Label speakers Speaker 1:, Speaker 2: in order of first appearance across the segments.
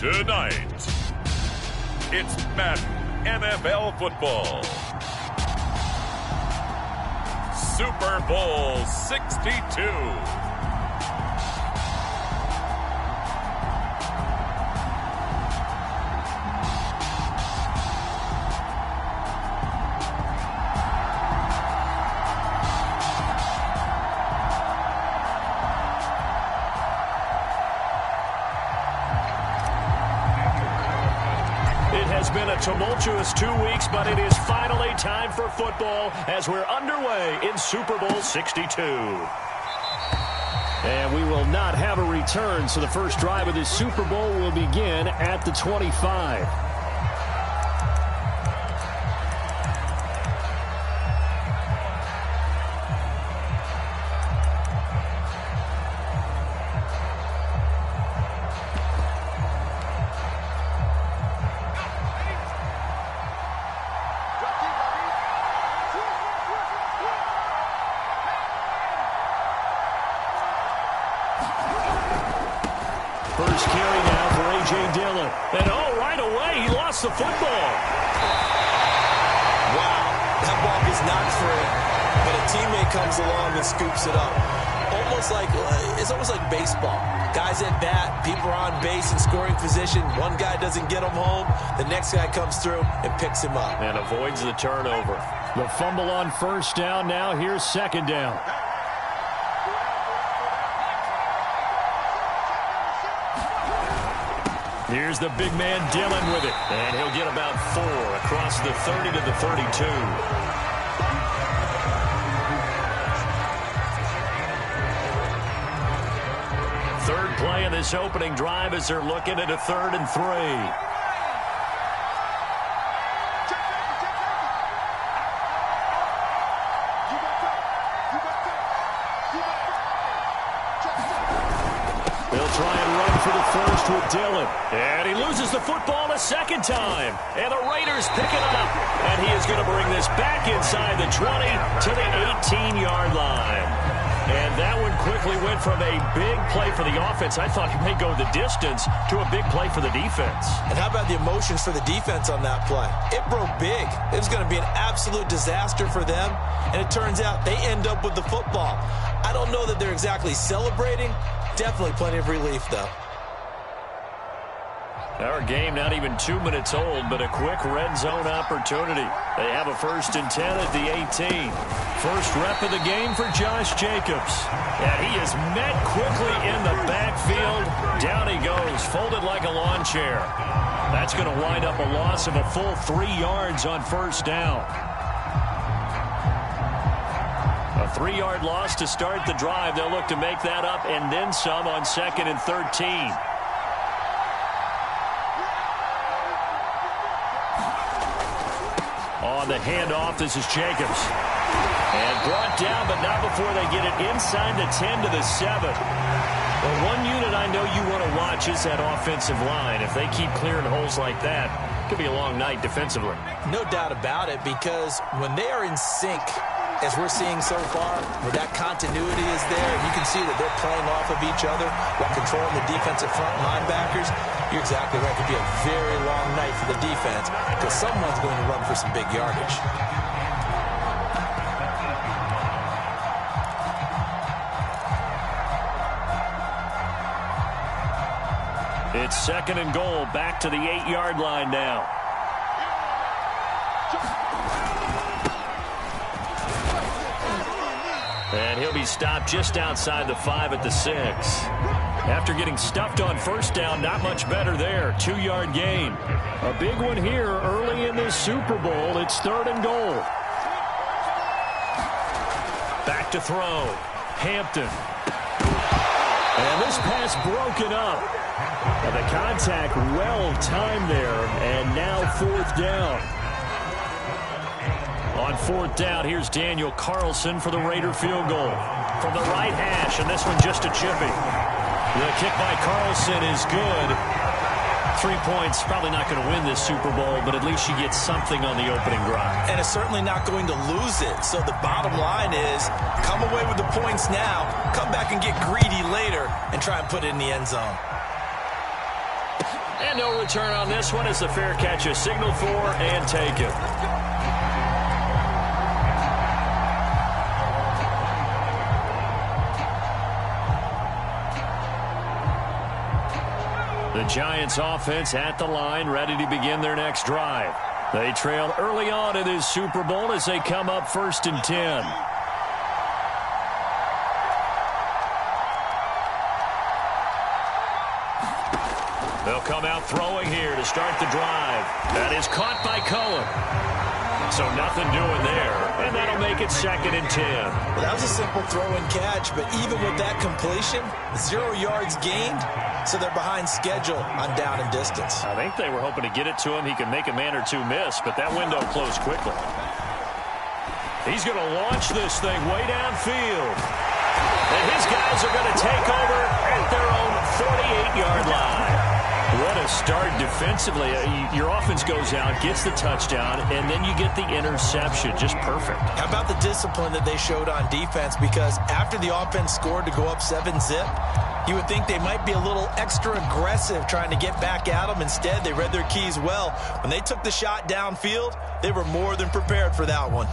Speaker 1: Tonight, it's Madden NFL football. Super Bowl 62.
Speaker 2: Been a tumultuous 2 weeks, but it is finally time for football as we're underway in Super Bowl 62. And we will not have a return, so the first drive of this Super Bowl will begin at the 25. First carry now for A.J. Dillon. And right away, he lost the football.
Speaker 3: Wow, that ball gets knocked free, but a teammate comes along and scoops it up. It's almost like baseball. Guys at bat, people are on base in scoring position. One guy doesn't get him home. The next guy comes through and picks him up.
Speaker 2: And avoids the turnover. The fumble on first down now. Here's second down. Here's the big man Dillon with it. And he'll get about 4 across the 30 to the 32. Third play of this opening drive as they're looking at a 3rd and 3. With Dillon, and he loses the football a second time, and the Raiders pick it up, and he is going to bring this back inside the 20 to the 18-yard line. And that one quickly went from a big play for the offense, I thought he may go the distance, to a big play for the defense.
Speaker 3: And how about the emotions for the defense on that play? It broke big. It was going to be an absolute disaster for them, and it turns out they end up with the football. I don't know that they're exactly celebrating. Definitely plenty of relief, though.
Speaker 2: Our game not even 2 minutes old, but a quick red zone opportunity. They have a 1st and 10 at the 18. First rep of the game for Josh Jacobs. And he is met quickly in the backfield. Down he goes, folded like a lawn chair. That's going to wind up a loss of a full 3 yards on first down. A 3-yard loss to start the drive. They'll look to make that up and then some on 2nd and 13. On the handoff, this is Jacobs. And brought down, but not before they get it inside the 10 to the 7. Well, one unit I know you want to watch is that offensive line. If they keep clearing holes like that, it could be a long night defensively.
Speaker 3: No doubt about it, because when they are in sync, as we're seeing so far, where that continuity is there, and you can see that they're playing off of each other while controlling the defensive front linebackers, you're exactly right. It could be a very long night for the defense because someone's going to run for some big yardage.
Speaker 2: It's 2nd and goal, back to the 8-yard line now. And he'll be stopped just outside the 5 at the 6. After getting stuffed on first down, not much better there. 2-yard gain. A big one here early in this Super Bowl. It's 3rd and goal. Back to throw. Hampton. And this pass broken up. And the contact well timed there. And now 4th down. On 4th down, here's Daniel Carlson for the Raider field goal. From the right hash, and this one just a chippy. The kick by Carlson is good. 3 points, probably not going to win this Super Bowl, but at least you get something on the opening drive.
Speaker 3: And it's certainly not going to lose it. So the bottom line is, come away with the points now, come back and get greedy later, and try and put it in the end zone.
Speaker 2: And no return on this one as the fair catch is signaled for and taken. The Giants offense at the line, ready to begin their next drive. They trail early on in this Super Bowl as they come up 1st and 10. They'll come out throwing here to start the drive. That is caught by Cohen. So nothing doing there, and that'll make it 2nd and 10.
Speaker 3: Well, that was a simple throw and catch, but even with that completion, 0 yards gained, so they're behind schedule on down and distance.
Speaker 2: I think they were hoping to get it to him. He could make a man or two miss, but that window closed quickly. He's going to launch this thing way downfield. And his guys are going to take over at their own 48-yard line. What a start defensively. Your offense goes out, gets the touchdown, and then you get the interception. Just perfect. How
Speaker 3: about the discipline that they showed on defense? Because after the offense scored to go up 7-zip, you would think they might be a little extra aggressive trying to get back at them. Instead, they read their keys well. When they took the shot downfield, they were more than prepared for that one.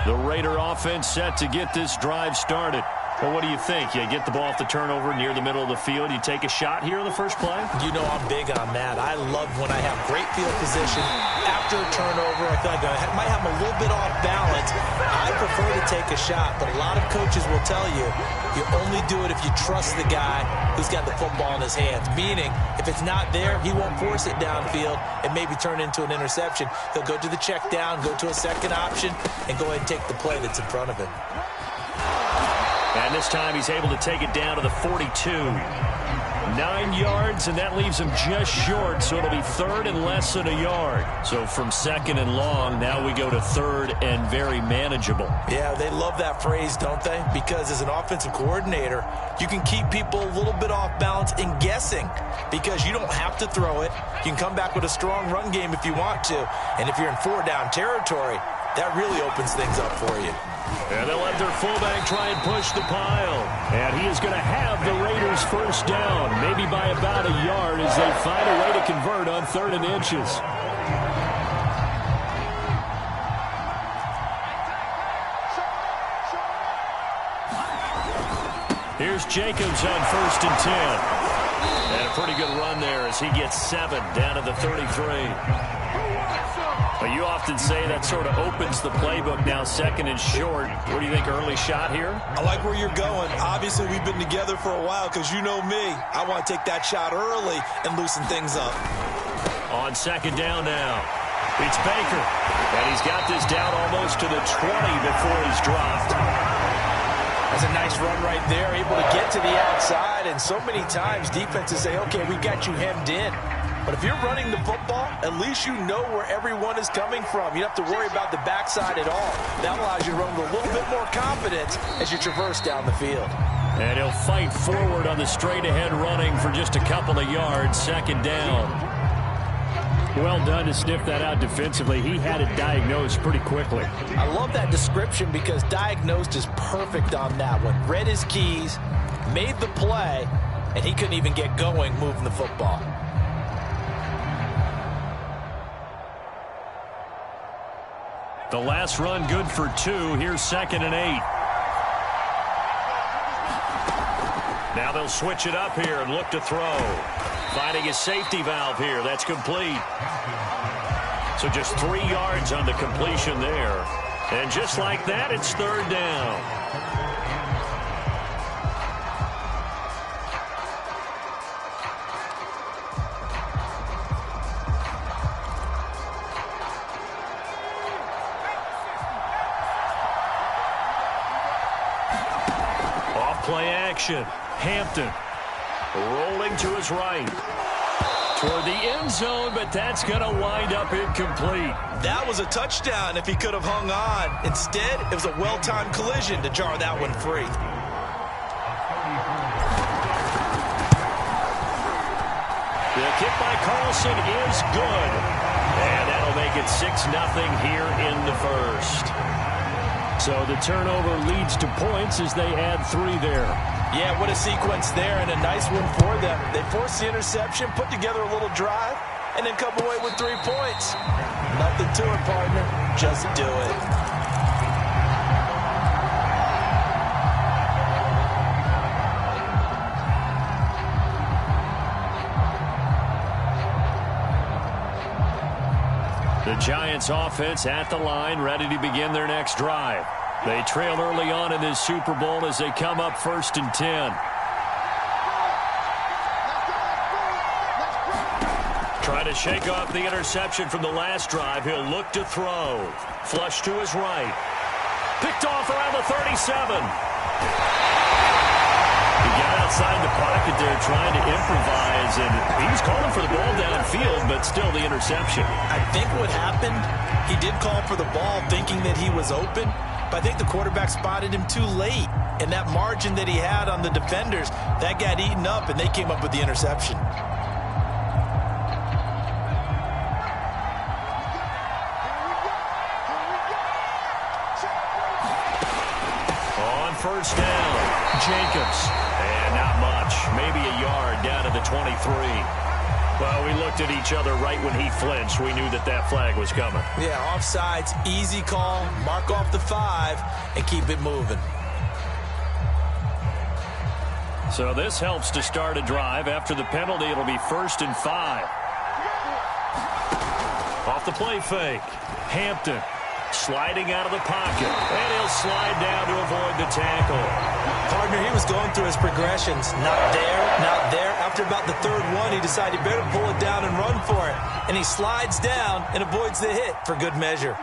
Speaker 2: The Raider offense set to get this drive started. Well, what do you think? You get the ball off the turnover near the middle of the field. You take a shot here in the first play?
Speaker 3: You know I'm big on that. I love when I have great field position after a turnover. I feel like I might have a little bit off balance. I prefer to take a shot, but a lot of coaches will tell you, you only do it if you trust the guy who's got the football in his hands. Meaning, if it's not there, he won't force it downfield and maybe turn into an interception. He'll go to the check down, go to a second option, and go ahead and take the play that's in front of him.
Speaker 2: And this time he's able to take it down to the 42. 9 yards, and that leaves him just short, so it'll be 3rd and less than a yard. So from 2nd and long, now we go to 3rd and very manageable.
Speaker 3: Yeah, they love that phrase, don't they? Because as an offensive coordinator, you can keep people a little bit off balance and guessing because you don't have to throw it. You can come back with a strong run game if you want to. And if you're in 4-down territory, that really opens things up for you.
Speaker 2: And they'll let their fullback try and push the pile. And he is going to have the Raiders first down, maybe by about a yard as they find a way to convert on 3rd and inches. Here's Jacobs on 1st and 10. And a pretty good run there as he gets 7 down to the 33. But you often say that sort of opens the playbook now, 2nd and short. What do you think, early shot here?
Speaker 3: I like where you're going. Obviously, we've been together for a while because you know me. I want to take that shot early and loosen things up.
Speaker 2: On 2nd down now, it's Baker. And he's got this down almost to the 20 before he's dropped.
Speaker 3: That's a nice run right there, able to get to the outside. And so many times defenses say, okay, we got you hemmed in. But if you're running the football, at least you know where everyone is coming from. You don't have to worry about the backside at all. That allows you to run with a little bit more confidence as you traverse down the field.
Speaker 2: And he'll fight forward on the straight-ahead running for just a couple of yards, 2nd down. Well done to sniff that out defensively. He had it diagnosed pretty quickly.
Speaker 3: I love that description because diagnosed is perfect on that one. Read his keys, made the play, and he couldn't even get going moving the football.
Speaker 2: The last run good for 2. Here's 2nd and 8. Now they'll switch it up here and look to throw. Finding his safety valve here. That's complete. So just 3 yards on the completion there. And just like that, it's 3rd down. Play action. Hampton rolling to his right toward the end zone, but that's going to wind up incomplete.
Speaker 3: That was a touchdown if he could have hung on. Instead, it was a well-timed collision to jar that one free.
Speaker 2: The kick by Carlson is good. And that'll make it 6-0 here in the first. So the turnover leads to points as they add 3 there.
Speaker 3: Yeah, what a sequence there, and a nice one for them. They forced the interception, put together a little drive, and then come away with 3 points. Nothing to it, partner. Just do it.
Speaker 2: The Giants offense at the line, ready to begin their next drive. They trail early on in this Super Bowl as they come up 1st and 10. Trying to shake off the interception from the last drive. He'll look to throw. Flush to his right. Picked off around the 37. He got outside the pocket there trying to improvise, and he was calling for the ball downfield, but still the interception.
Speaker 3: I think what happened, he did call for the ball thinking that he was open, but I think the quarterback spotted him too late. And that margin that he had on the defenders, that got eaten up, and they came up with the interception.
Speaker 2: On 1st down, Jacobs. And not much. Maybe a yard down to the 23. Well, we looked at each other right when he flinched. We knew that that flag was coming.
Speaker 3: Yeah, offsides, easy call, mark off the 5, and keep it moving.
Speaker 2: So this helps to start a drive. After the penalty, it'll be 1st and 5. Off the play fake. Hampton sliding out of the pocket. And he'll slide down to avoid the tackle.
Speaker 3: Partner, he was going through his progressions. Not there, not there. After about the 3rd one, he decided he better pull it down and run for it. And he slides down and avoids the hit for good measure.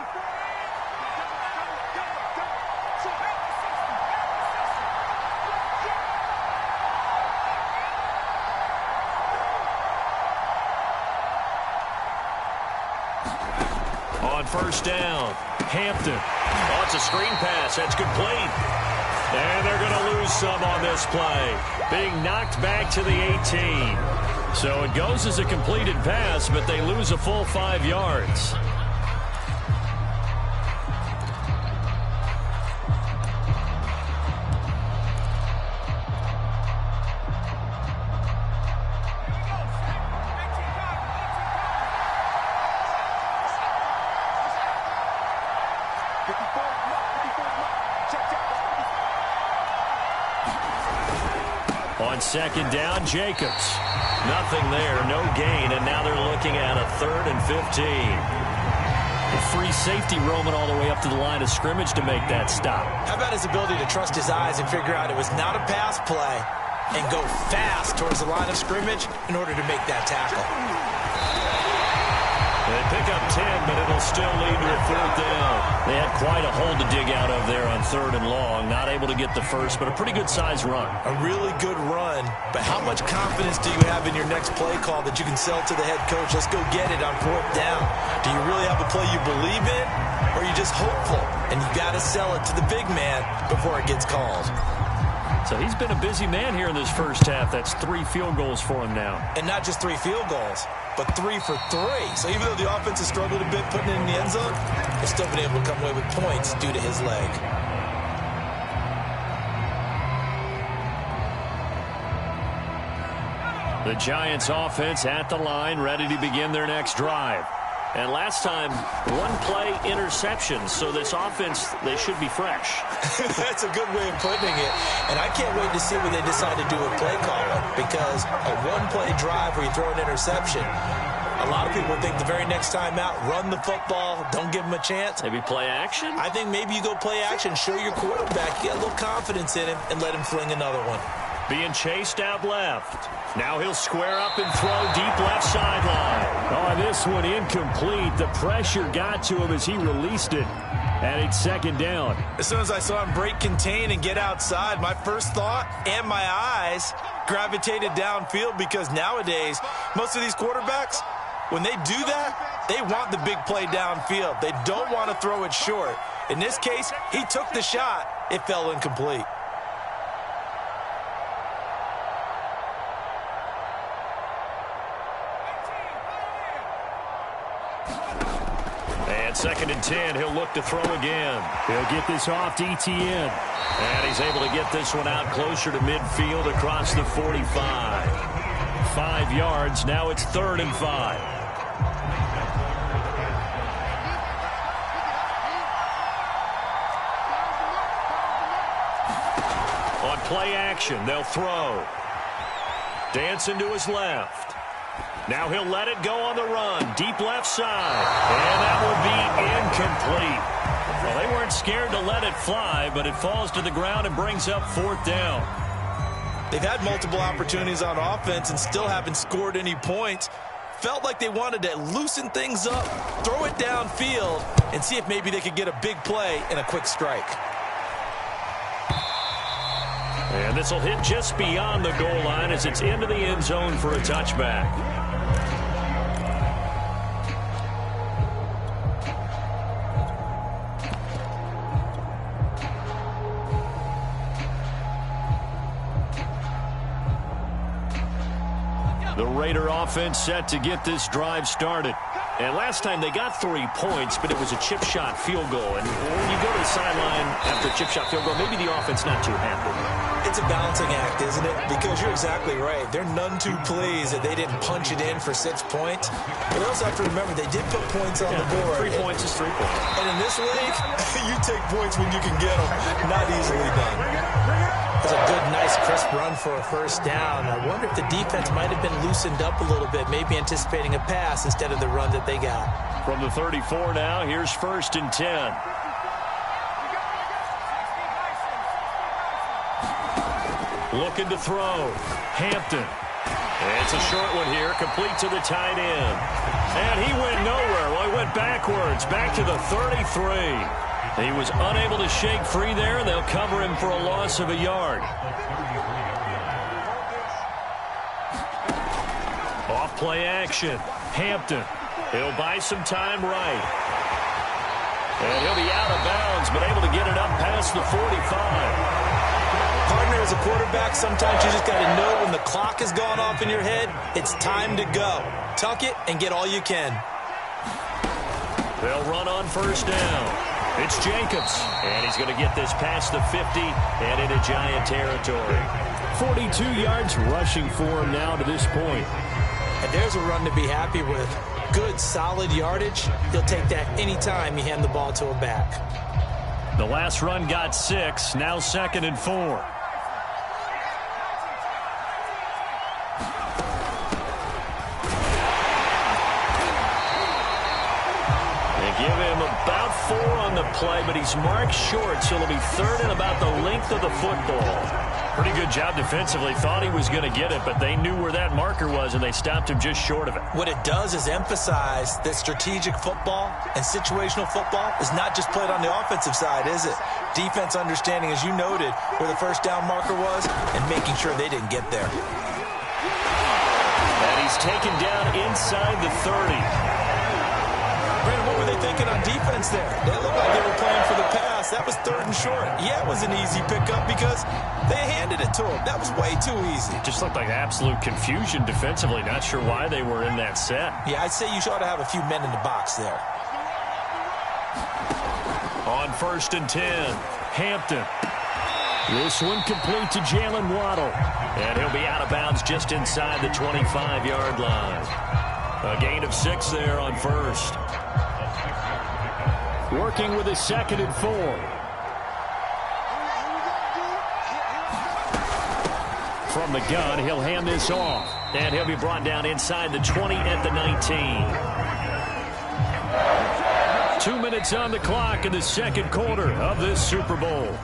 Speaker 2: On 1st down, Hampton. Oh, it's a screen pass. That's complete. And they're going to lose some on this play. Being knocked back to the 18. So it goes as a completed pass, but they lose a full 5 yards. On 2nd down, Jacobs. Nothing there, no gain, and now they're looking at a 3rd and 15. The free safety roaming all the way up to the line of scrimmage to make that stop.
Speaker 3: How about his ability to trust his eyes and figure out it was not a pass play and go fast towards the line of scrimmage in order to make that tackle?
Speaker 2: They pick up 10, but it'll still lead to a 4th down. They had quite a hole to dig out of there on 3rd and long. Not able to get the first, but a pretty good-sized run.
Speaker 3: A really good run, but how much confidence do you have in your next play call that you can sell to the head coach? Let's go get it on 4th down. Do you really have a play you believe in, or are you just hopeful? And you got to sell it to the big man before it gets called.
Speaker 2: So he's been a busy man here in this first half. That's 3 field goals for him now.
Speaker 3: And not just 3 field goals, but 3 for 3. So even though the offense has struggled a bit putting it in the end zone, they've still been able to come away with points due to his leg.
Speaker 2: The Giants offense at the line, ready to begin their next drive. And last time, 1-play interception. So this offense, they should be fresh.
Speaker 3: That's a good way of putting it. And I can't wait to see what they decide to do with play calling, because a 1-play drive where you throw an interception, a lot of people think the very next time out, run the football, don't give him a chance.
Speaker 2: Maybe play action?
Speaker 3: I think maybe you go play action, show your quarterback, get a little confidence in him, and let him fling another one.
Speaker 2: Being chased out left. Now he'll square up and throw deep left sideline. Oh, this one incomplete. The pressure got to him as he released it. And it's 2nd down.
Speaker 3: As soon as I saw him break contain and get outside, my first thought and my eyes gravitated downfield, because nowadays, most of these quarterbacks, when they do that, they want the big play downfield. They don't want to throw it short. In this case, he took the shot. It fell incomplete.
Speaker 2: At 2nd and 10, he'll look to throw again. He'll get this off to ETN. And he's able to get this one out closer to midfield across the 45. 5 yards. Now it's 3rd and 5. On play action, they'll throw. Dancing to his left. Now he'll let it go on the run. Deep left side. And that will be incomplete. Well, they weren't scared to let it fly, but it falls to the ground and brings up 4th down.
Speaker 3: They've had multiple opportunities on offense and still haven't scored any points. Felt like they wanted to loosen things up, throw it downfield, and see if maybe they could get a big play and a quick strike.
Speaker 2: And this will hit just beyond the goal line as it's into the end zone for a touchback. The Raider offense set to get this drive started. And last time they got 3 points, but it was a chip shot field goal. And when you go to the sideline after a chip shot field goal, maybe the offense not too happy.
Speaker 3: It's a balancing act, isn't it? Because you're exactly right. They're none too pleased that they didn't punch it in for 6 points. But they also have to remember they did put points on the board.
Speaker 2: 3 points is 3 points.
Speaker 3: And in this league, you take points when you can get them. Not easily done. It's a good, nice, crisp run for a 1st down. I wonder if the defense might have been loosened up a little bit, maybe anticipating a pass instead of the run that they got.
Speaker 2: From the 34 now, here's 1st and 10. Looking to throw. Hampton. It's a short one here, complete to the tight end. And he went nowhere. Well, he went backwards, back to the 33. He was unable to shake free there. They'll cover him for a loss of a yard. Off play action. Hampton. He'll buy some time right. And he'll be out of bounds, but able to get it up past the 45.
Speaker 3: Partner, as a quarterback, sometimes you just got to know when the clock has gone off in your head, it's time to go. Tuck it and get all you can.
Speaker 2: They'll run on 1st down. It's Jacobs, and he's going to get this past the 50 and into Giant territory. 42 yards rushing for him now to this point.
Speaker 3: And there's a run to be happy with. Good, solid yardage. He'll take that anytime you hand the ball to a back.
Speaker 2: The last run got 6, now 2nd and 4. Give him about 4 on the play, but he's marked short, so it'll be 3rd and about the length of the football. Pretty good job defensively. Thought he was going to get it, but they knew where that marker was, and they stopped him just short of it.
Speaker 3: What it does is emphasize that strategic football and situational football is not just played on the offensive side, is it? Defense understanding, as you noted, where the 1st down marker was and making sure they didn't get there.
Speaker 2: And he's taken down inside the 30.
Speaker 3: Brandon, what were they thinking on defense there? They looked like they were playing for the pass. That was 3rd and short. Yeah, it was an easy pickup because they handed it to him. That was way too easy.
Speaker 2: Just looked like absolute confusion defensively. Not sure why they were in that set.
Speaker 3: Yeah, I'd say you ought to have a few men in the box there.
Speaker 2: On 1st and 10, Hampton. This one complete to Jalen Waddle. And he'll be out of bounds just inside the 25-yard line. A gain of 6 there on 1st. Working with a 2nd and 4. From the gun, he'll hand this off. And he'll be brought down inside the 20 at the 19. 2 minutes on the clock in the 2nd quarter of this Super Bowl.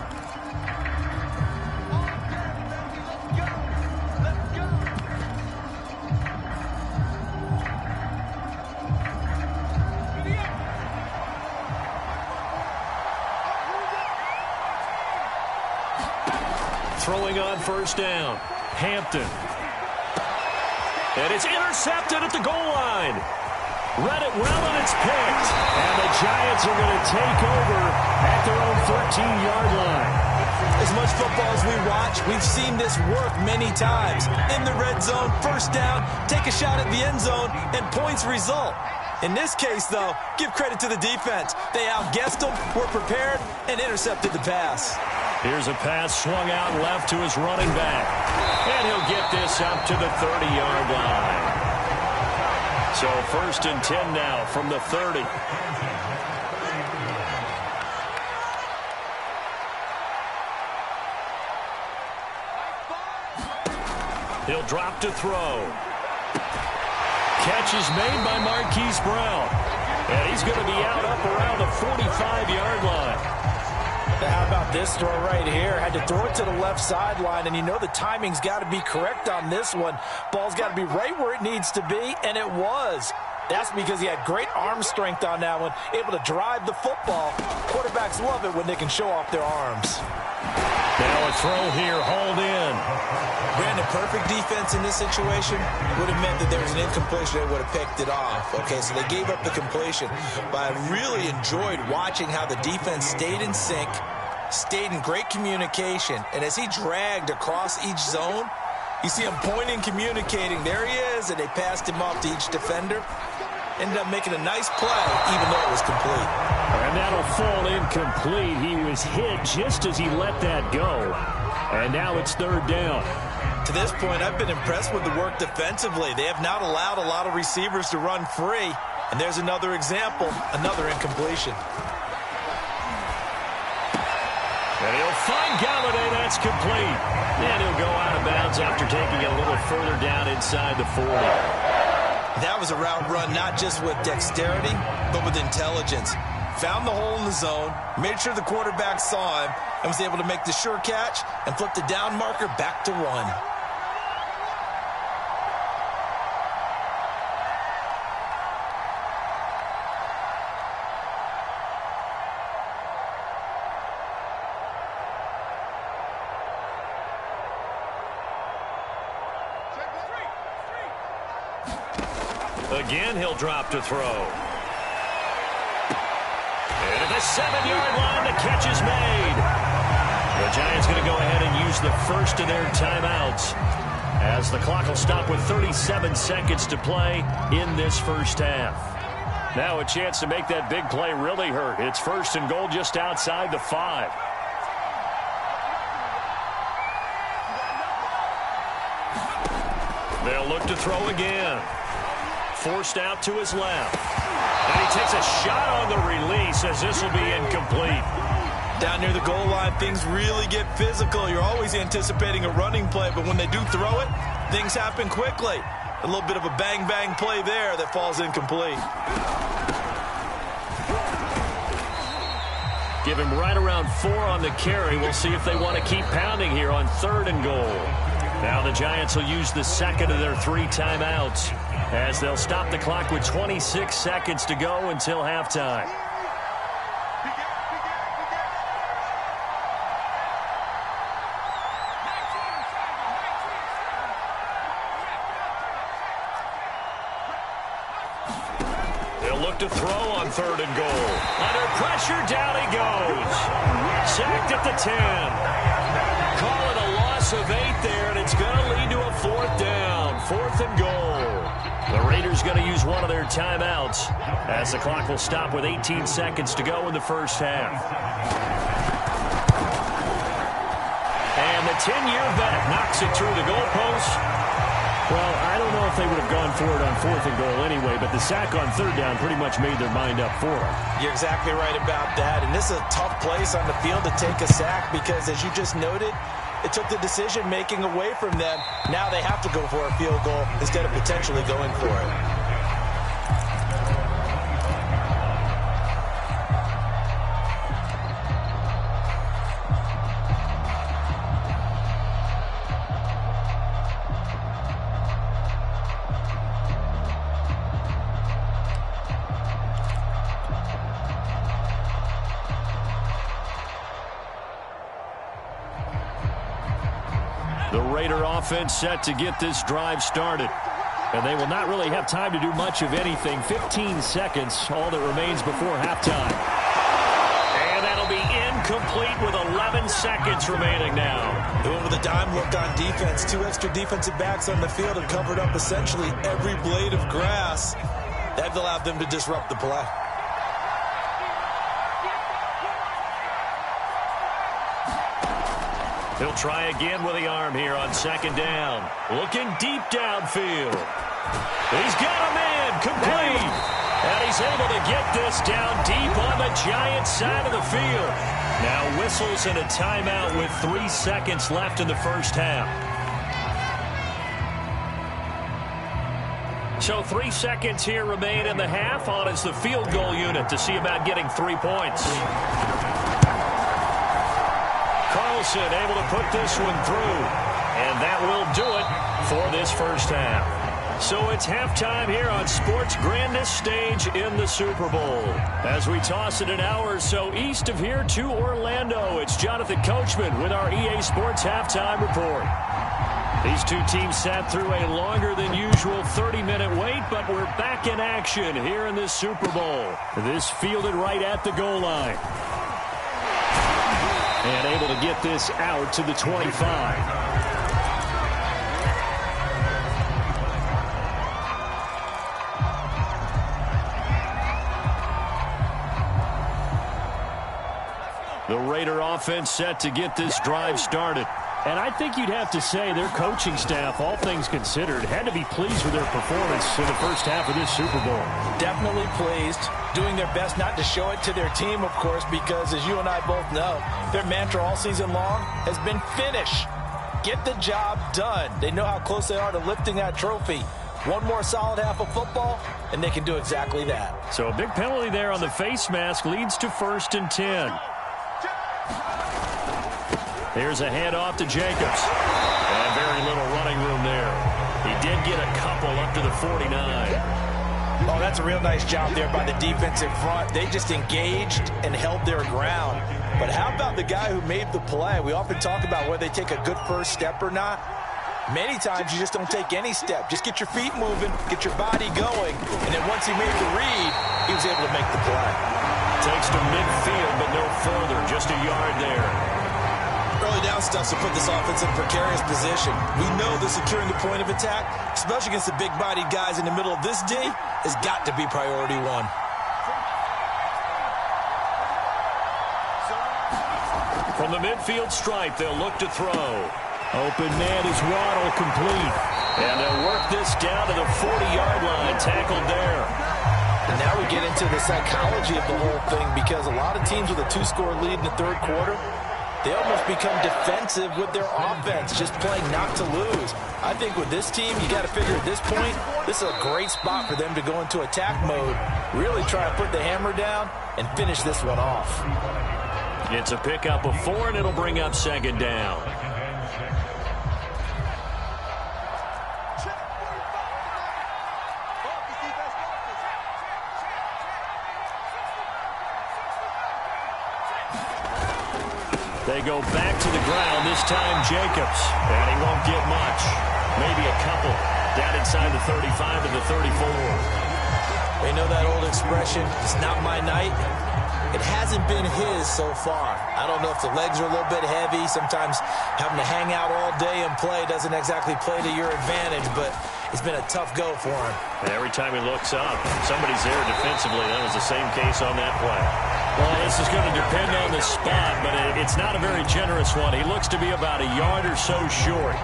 Speaker 2: Throwing on 1st down. Hampton. And it's intercepted at the goal line. Read it well, and it's picked. And the Giants are going to take over at their own 13-yard line.
Speaker 3: As much football as we watch, we've seen this work many times. In the red zone, 1st down, take a shot at the end zone, and points result. In this case, though, give credit to the defense. They outguessed them, were prepared, and intercepted the pass.
Speaker 2: Here's a pass swung out left to his running back. And he'll get this up to the 30-yard line. So 1st and 10 now from the 30. He'll drop to throw. Catch is made by Marquise Brown. And he's going to be out up around the 45-yard line.
Speaker 3: How about this throw right here? Had to throw it to the left sideline, and you know the timing's got to be correct on this one. Ball's got to be right where it needs to be, and it was. That's because he had great arm strength on that one, able to drive the football. Quarterbacks love it when they can show off their arms.
Speaker 2: Now a throw here, hauled in.
Speaker 3: Brandon, perfect defense in this situation would have meant that there was an incompletion that would have picked it off. Okay, so they gave up the completion. But I really enjoyed watching how the defense stayed in sync, stayed in great communication, and as he dragged across each zone, you see him pointing, communicating. There he is, and they passed him off to each defender. Ended up making a nice play, even though it was complete.
Speaker 2: And that'll fall incomplete. He was hit just as he let that go. And now it's 3rd down.
Speaker 3: To this point, I've been impressed with the work defensively. They have not allowed a lot of receivers to run free. And there's another example, another incompletion.
Speaker 2: And he'll find Galladay. That's complete. And he'll go out of bounds after taking it a little further down inside the 40.
Speaker 3: That was a route run not just with dexterity, but with intelligence. Found the hole in the zone, made sure the quarterback saw him, and was able to make the sure catch and flip the down marker back to 1.
Speaker 2: Again, he'll drop to throw. And at the 7-yard line, the catch is made. The Giants going to go ahead and use the first of their timeouts, as the clock will stop with 37 seconds to play in this first half. Now a chance to make that big play really hurt. It's 1st and goal just outside the 5. They'll look to throw again. Forced out to his left. And he takes a shot on the release, as this will be incomplete.
Speaker 3: Down near the goal line, things really get physical. You're always anticipating a running play, but when they do throw it, things happen quickly. A little bit of a bang-bang play there that falls incomplete.
Speaker 2: Give him right around 4 on the carry. We'll see if they want to keep pounding here on 3rd and goal. Now the Giants will use the second of their 3 timeouts, as they'll stop the clock with 26 seconds to go until halftime. They'll look to throw on 3rd and goal. Under pressure, down he goes. Sacked at the 10. Call it a loss of 8 there, and it's going to lead to a 4th down. 4th and goal. The Raiders going to use one of their timeouts, as the clock will stop with 18 seconds to go in the first half. And the 10-year vet knocks it through the goalpost. Well, I don't know if they would have gone for it on 4th and goal anyway, but the sack on 3rd down pretty much made their mind up for them.
Speaker 3: You're exactly right about that, and this is a tough place on the field to take a sack because, as you just noted, it took the decision-making away from them. Now they have to go for a field goal instead of potentially going for it.
Speaker 2: The Raider offense set to get this drive started. And they will not really have time to do much of anything. 15 seconds, all that remains before halftime. And that'll be incomplete with 11 seconds remaining now.
Speaker 3: They went with a dime look on defense. 2 extra defensive backs on the field and covered up essentially every blade of grass. That allowed them to disrupt the play.
Speaker 2: He'll try again with the arm here on second down. Looking deep downfield. He's got a man complete. And he's able to get this down deep on the Giants side of the field. Now whistles and a timeout with 3 seconds left in the first half. So 3 seconds here remain in the half. On is the field goal unit to see about getting 3 points. Carlson able to put this one through. And that will do it for this first half. So it's halftime here on sports' grandest stage in the Super Bowl. As we toss it an hour or so east of here to Orlando, it's Jonathan Coachman with our EA Sports Halftime Report. These two teams sat through a longer than usual 30-minute wait, but we're back in action here in this Super Bowl. This fielded right at the goal line. And able to get this out to the 25. The Raider offense set to get this drive started. And I think you'd have to say their coaching staff, all things considered, had to be pleased with their performance in the first half of this Super Bowl.
Speaker 3: Definitely pleased. Doing their best not to show it to their team, of course, because as you and I both know, their mantra all season long has been finish. Get the job done. They know how close they are to lifting that trophy. One more solid half of football, and they can do exactly that.
Speaker 2: So a big penalty there on the face mask leads to 1st and 10. Here's a handoff to Jacobs. And very little running room there. He did get a couple up to the 49.
Speaker 3: Oh, that's a real nice job there by the defensive front. They just engaged and held their ground. But how about the guy who made the play? We often talk about whether they take a good first step or not. Many times you just don't take any step. Just get your feet moving, get your body going, and then once he made the read, he was able to make the play.
Speaker 2: Takes to midfield, but no further. Just a yard there.
Speaker 3: Early down stuff to put this offense in a precarious position. We know that securing the point of attack, especially against the big-bodied guys in the middle of this D, has got to be priority one.
Speaker 2: From the midfield stripe, they'll look to throw. Open man is Waddle, complete. And they'll work this down to the 40-yard line, tackled there.
Speaker 3: And now we get into the psychology of the whole thing, because a lot of teams with a 2-score lead in the third quarter, they almost become defensive with their offense, just playing not to lose. I think with this team, you got to figure at this point, this is a great spot for them to go into attack mode, really try to put the hammer down and finish this one off.
Speaker 2: It's a pickup of 4, and it'll bring up 2nd down. They go back to the ground, this time Jacobs. And he won't get much. Maybe a couple. Down inside the 35 to the 34.
Speaker 3: They know that old expression, it's not my night. It hasn't been his so far. I don't know if the legs are a little bit heavy. Sometimes having to hang out all day and play doesn't exactly play to your advantage, but it's been a tough go for him.
Speaker 2: And every time he looks up, somebody's there defensively. That was the same case on that play. Well, this is going to depend on the spot, but it's not a very generous one. He looks to be about a yard or so short.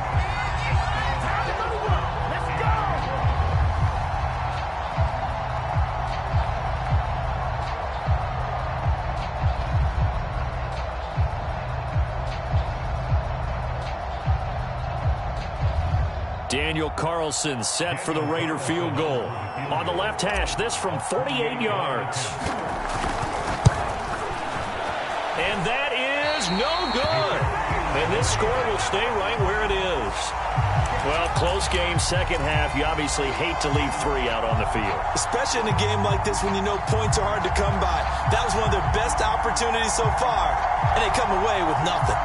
Speaker 2: Daniel Carlson set for the Raider field goal. On the left hash, this from 48 yards. And that is no good. And this score will stay right where it is. Well, close game, second half. You obviously hate to leave 3 out on the field.
Speaker 3: Especially in a game like this when you know points are hard to come by. That was one of their best opportunities so far, and they come away with nothing.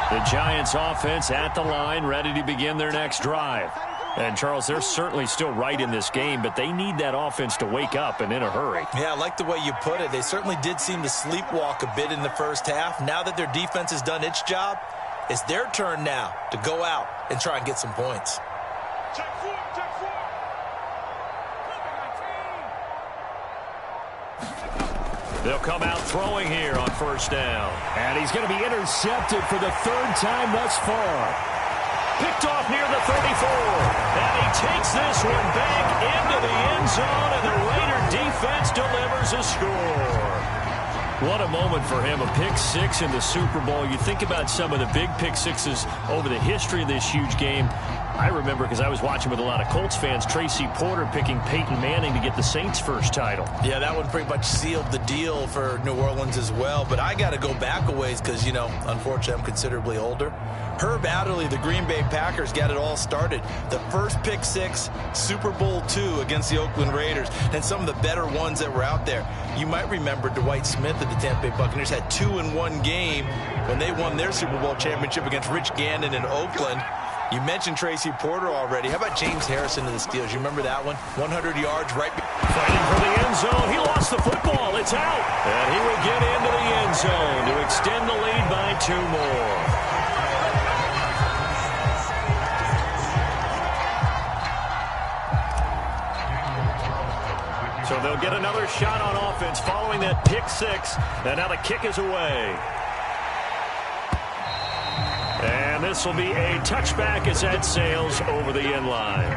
Speaker 2: The Giants offense at the line, ready to begin their next drive. And, Charles, they're certainly still right in this game, but they need that offense to wake up and in a hurry.
Speaker 3: Yeah, I like the way you put it. They certainly did seem to sleepwalk a bit in the first half. Now that their defense has done its job, it's their turn now to go out and try and get some points.
Speaker 2: They'll come out throwing here on first down. And he's going to be intercepted for the third time thus far. Picked off near the 34. And he takes this one back into the end zone, and the Raider defense delivers a score. What a moment for him, a pick six in the Super Bowl. You think about some of the big pick sixes over the history of this huge game. I remember, because I was watching with a lot of Colts fans, Tracy Porter picking Peyton Manning to get the Saints' first title. Yeah, that one pretty much sealed the deal for New Orleans as well. But I got to go back a ways because, you know, unfortunately I'm considerably older. Herb Adderley, the Green Bay Packers, got it all started. The first pick six, Super Bowl II against the Oakland Raiders, and some of the better ones that were out there. You might remember Dwight Smith of the Tampa Bay Buccaneers had 2 in one game when they won their Super Bowl championship against Rich Gannon in Oakland. You mentioned Tracy Porter already. How about James Harrison of the Steelers? You remember that one? 100 yards right. Fighting for the end zone. He lost the football. It's out. And he will get into the end zone to extend the lead by 2 more. So they'll get another shot on offense following that pick six. And now the kick is away. And this will be a touchback as that sails over the end line.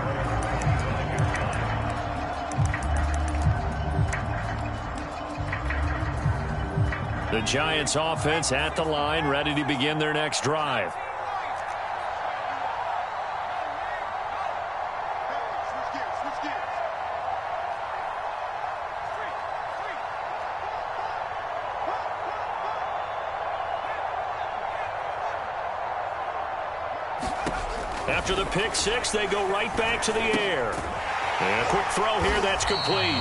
Speaker 2: The Giants offense at the line, ready to begin their next drive. After the pick six, they go right back to the air. And a quick throw here, that's complete.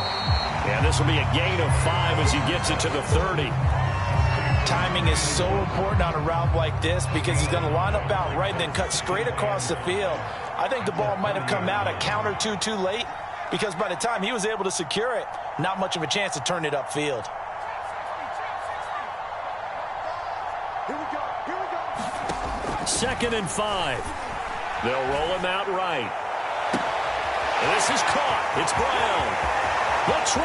Speaker 2: And this will be a gain of 5 as he gets it to the 30. Timing is so important on a route like this because he's going to line up out right and then cut straight across the field. I think the ball might have come out a count or two too late because by the time he was able to secure it, not much of a chance to turn it upfield. Here we go. 2nd and 5. They'll roll him out right. And this is caught. It's Brown. The 20.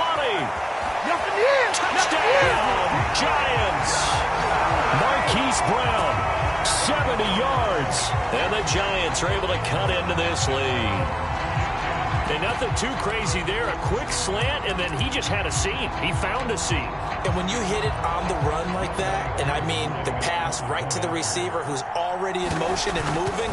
Speaker 2: Touchdown, Giants. Marquise Brown, 70 yards. And the Giants are able to cut into this lead. And nothing too crazy there. A quick slant, and then he just had a seam. He found a seam. And when you hit it on the run like that, and I mean the pass right to the receiver who's already in motion and moving,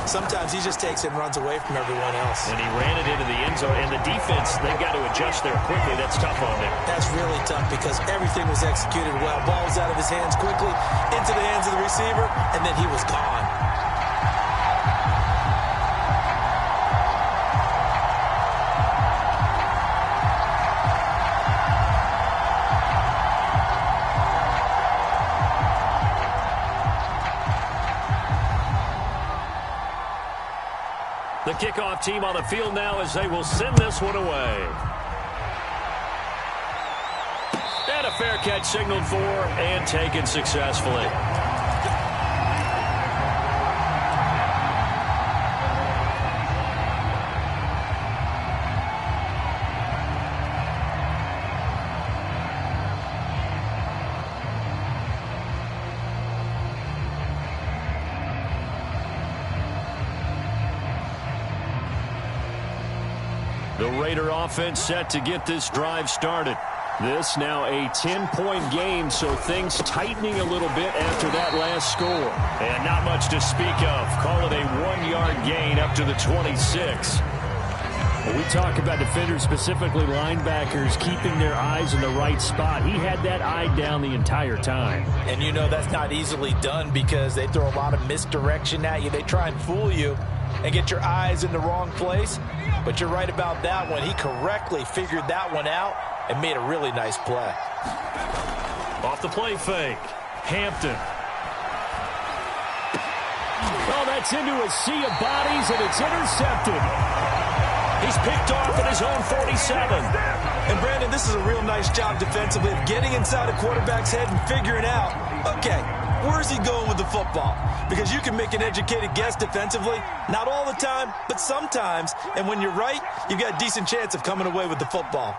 Speaker 2: sometimes he just takes it and runs away from everyone else. And he ran it into the end zone, and the defense, they've got to adjust there quickly. That's tough on them. That's really tough because everything was executed well. Ball was out of his hands quickly, into the hands of the receiver, and then he was gone. The kickoff team on the field now as they will send this one away. And a fair catch signaled for and taken successfully. The Raider offense set to get this drive started. This now a 10-point game, so things tightening a little bit after that last score. And not much to speak of. Call it a 1-yard gain up to the 26. When we talk about defenders, specifically linebackers, keeping their eyes in the right spot. He had that eye down the entire time. And you know that's not easily done because they throw a lot of misdirection at you. They try and fool you and get your eyes in the wrong place. But you're right about that one. He correctly figured that one out and made a really nice play. Off the play fake. Hampton. Oh, that's into a sea of bodies, and it's intercepted. He's picked off at his own 47. And, Brandon, this is a real nice job defensively of getting inside a quarterback's head and figuring out, okay, where's he going with the football? Because you can make an educated guess defensively. Not all the time, but sometimes. And when you're right, you've got a decent chance of coming away with the football.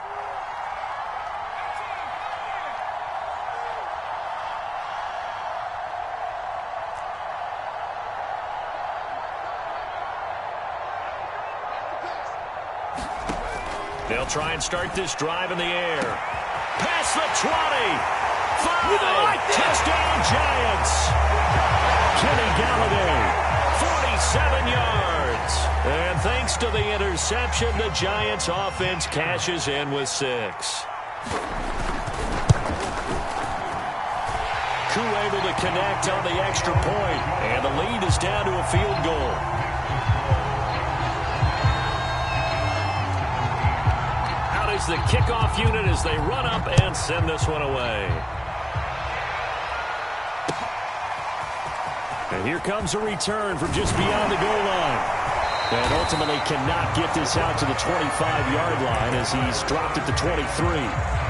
Speaker 2: They'll try and start this drive in the air. Past the 20. 5. Touchdown, Giants. Kenny Galladay, 47 yards. And thanks to the interception, the Giants offense cashes in with 6. Koo able to connect on the extra point, and the lead is down to a field goal. Out is the kickoff unit as they run up and send this one away. And here comes a return from just beyond the goal line. And ultimately cannot get this out to the 25-yard line as he's dropped at the 23.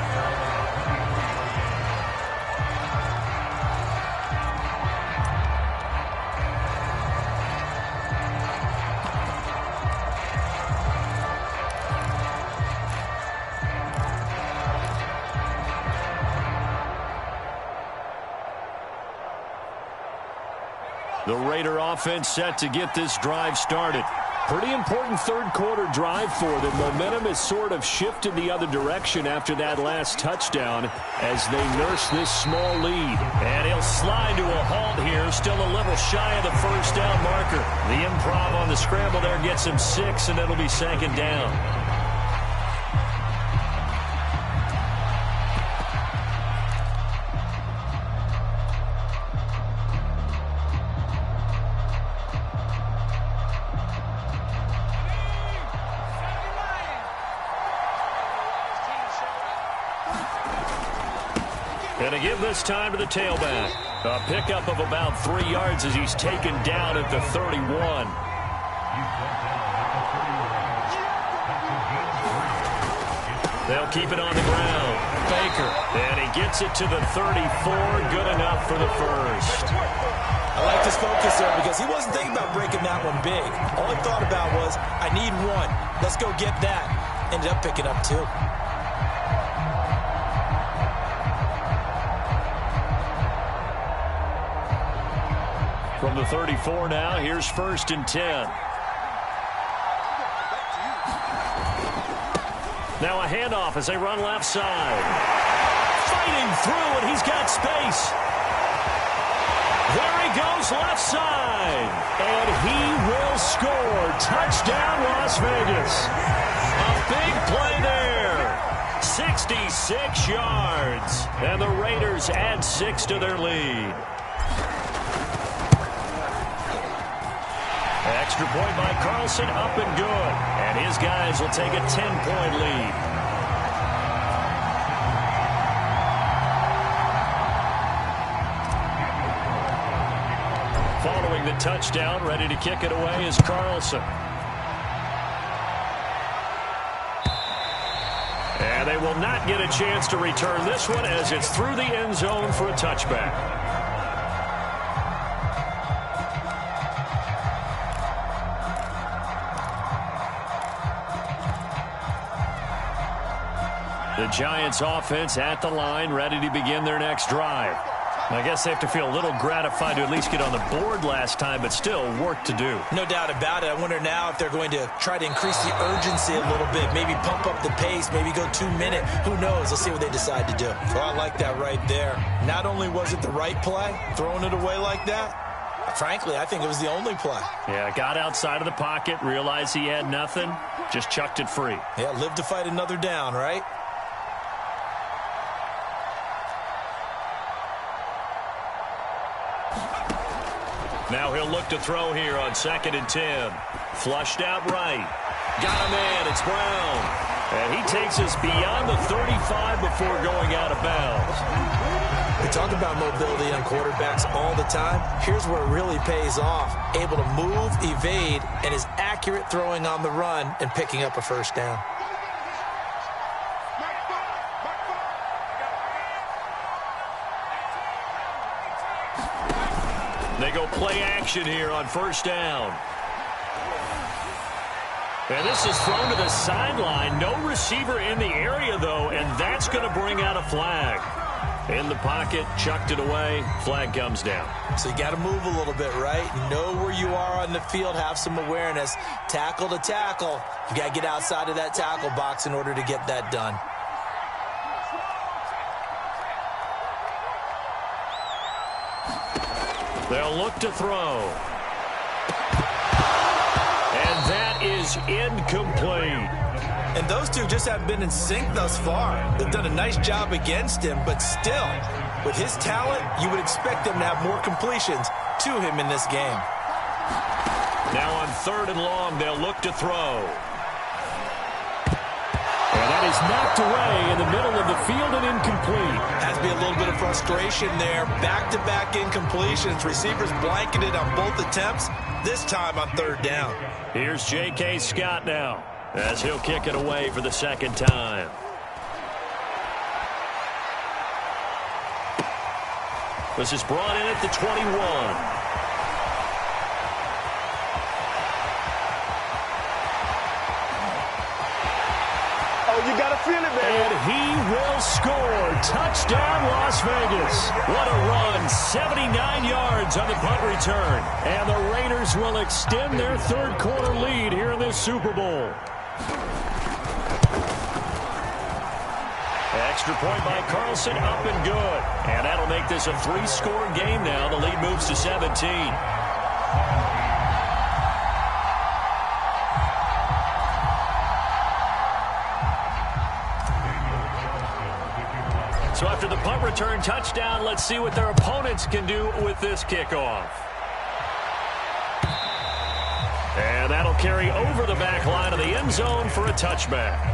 Speaker 2: The Raider offense set to get this drive started. Pretty important third-quarter drive for them. Momentum has sort of shifted the other direction after that last touchdown as they nurse this small lead. And he'll slide to a halt here, still a little shy of the first down marker. The improv on the scramble there gets him 6, and it'll be second down. And to give this time to the tailback. A pickup of about 3 yards as he's taken down at the 31. They'll keep it on the ground. Baker. And he gets it to the 34. Good enough for the first.
Speaker 3: I like this focus there because he wasn't thinking about breaking that one big. All he thought about was, I need 1. Let's go get that. Ended up picking up 2.
Speaker 2: From the 34 now, here's 1st and 10. Now a handoff as they run left side. Fighting through, and he's got space. There he goes left side. And he will score. Touchdown, Las Vegas. A big play there. 66 yards. And the Raiders add 6 to their lead. Extra point by Carlson, up and good. And his guys will take a 10-point lead. Following the touchdown, ready to kick it away is Carlson. And they will not get a chance to return this one as it's through the end zone for a touchback. The Giants offense at the line, ready to begin their next drive. I guess they have to feel a little gratified to at least get on the board last time, but still work to do.
Speaker 3: No doubt about it. I wonder now if they're going to try to increase the urgency a little bit, maybe pump up the pace, maybe go 2-minute. Who knows? Let's see what they decide to do. Well, I like that right there. Not only was it the right play, throwing it away like that, frankly, I think it was the only play.
Speaker 2: Yeah, got outside of the pocket, realized he had nothing, just chucked it free.
Speaker 3: Yeah, live to fight another down, right?
Speaker 2: Now he'll look to throw here on 2nd and 10. Flushed out right. Got a man. It's Brown. And he takes us beyond the 35 before going out of bounds.
Speaker 3: We talk about mobility on quarterbacks all the time. Here's where it really pays off. Able to move, evade, and is accurate throwing on the run and picking up a first down.
Speaker 2: They go play action here on 1st down. And this is thrown to the sideline. No receiver in the area, though, and that's going to bring out a flag. In the pocket, chucked it away, flag comes down.
Speaker 3: So you got to move a little bit, right? Know where you are on the field, have some awareness. Tackle to tackle. You got to get outside of that tackle box in order to get that done.
Speaker 2: They'll look to throw. And that is incomplete.
Speaker 3: And those two just haven't been in sync thus far. They've done a nice job against him, but still, with his talent, you would expect them to have more completions to him in this game.
Speaker 2: Now on 3rd and long, they'll look to throw. And that is knocked away in the middle of the field and incomplete.
Speaker 3: Has to be a little bit of frustration there. Back-to-back incompletions. Receivers blanketed on both attempts, this time on 3rd down.
Speaker 2: Here's J.K. Scott now, as he'll kick it away for the 2nd time. This is brought in at the 21.
Speaker 4: You got to feel it, man.
Speaker 2: And he will score. Touchdown, Las Vegas. What a run. 79 yards on the punt return. And the Raiders will extend their 3rd quarter lead here in this Super Bowl. Extra point by Carlson, up and good. And that'll make this a 3-score game now. The lead moves to 17. So after the punt return touchdown, let's see what their opponents can do with this kickoff. And that'll carry over the back line of the end zone for a touchback.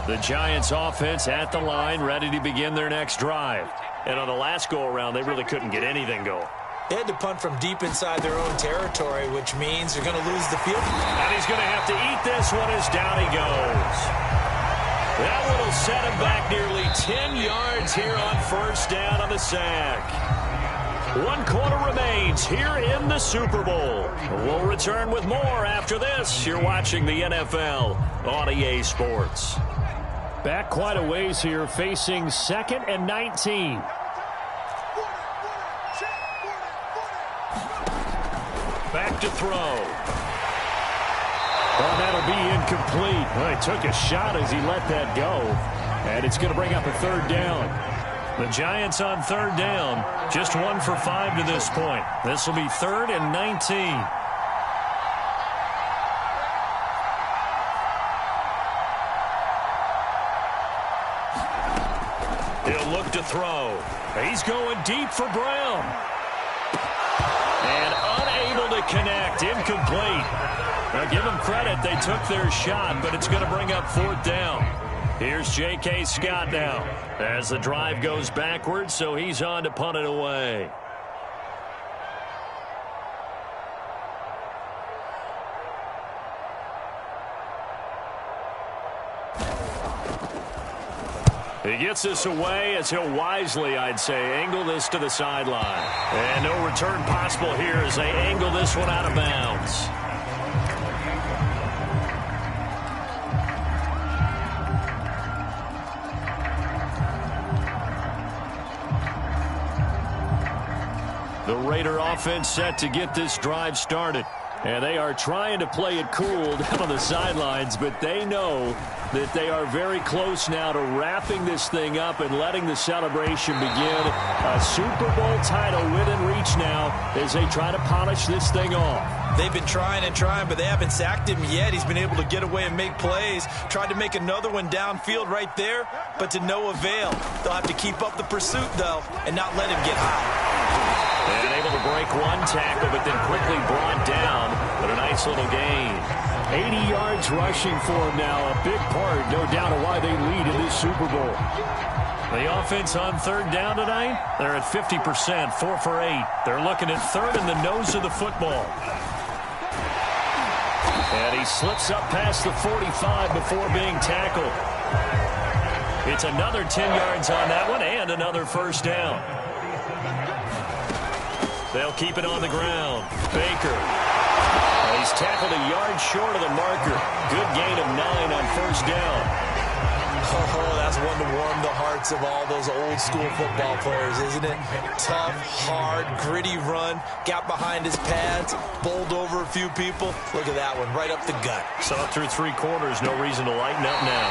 Speaker 2: The Giants offense at the line, ready to begin their next drive. And on the last go-around, they really couldn't get anything going.
Speaker 3: They had to punt from deep inside their own territory, which means they're going to lose the field.
Speaker 2: And he's going to have to eat this one as down he goes. That one will set him back nearly 10 yards here on 1st down on the sack. 1 quarter remains here in the Super Bowl. We'll return with more after this. You're watching the NFL on EA Sports. Back quite a ways here, facing 2nd and 19. Back to throw. Well, that'll be incomplete. Well, he took a shot as he let that go. And it's going to bring up a 3rd down. The Giants on 3rd down. Just 1 for 5 to this point. This will be 3rd and 19. He'll look to throw. He's going deep for Brown. And unable to connect. Incomplete. Now, give them credit. They took their shot, but it's going to bring up 4th down. Here's J.K. Scott now as the drive goes backwards, so he's on to punt it away. He gets this away as he'll wisely, I'd say, angle this to the sideline. And no return possible here as they angle this one out of bounds. The Raider offense set to get this drive started. And they are trying to play it cool down on the sidelines, but they know that they are very close now to wrapping this thing up and letting the celebration begin. A Super Bowl title within reach now as they try to polish this thing off.
Speaker 3: They've been trying and trying, but they haven't sacked him yet. He's been able to get away and make plays. Tried to make another one downfield right there, but to no avail. They'll have to keep up the pursuit, though, and not let him get high.
Speaker 2: And able to break one tackle, but then quickly brought down. But a nice little gain. 80 yards rushing for him now. A big part, no doubt, of why they lead in this Super Bowl. The offense on 3rd down tonight, they're at 50%, 4 for 8. They're looking at 3rd in the nose of the football. And he slips up past the 45 before being tackled. It's another 10 yards on that one and another first down. They'll keep it on the ground. Baker. He's tackled a yard short of the marker. Good gain of 9 on first down.
Speaker 3: Oh, that's one to warm the hearts of all those old school football players, isn't it? Tough, hard, gritty run. Got behind his pads, bowled over a few people. Look at that one, right up the gut.
Speaker 2: Saw it through 3 quarters. No reason to lighten up now.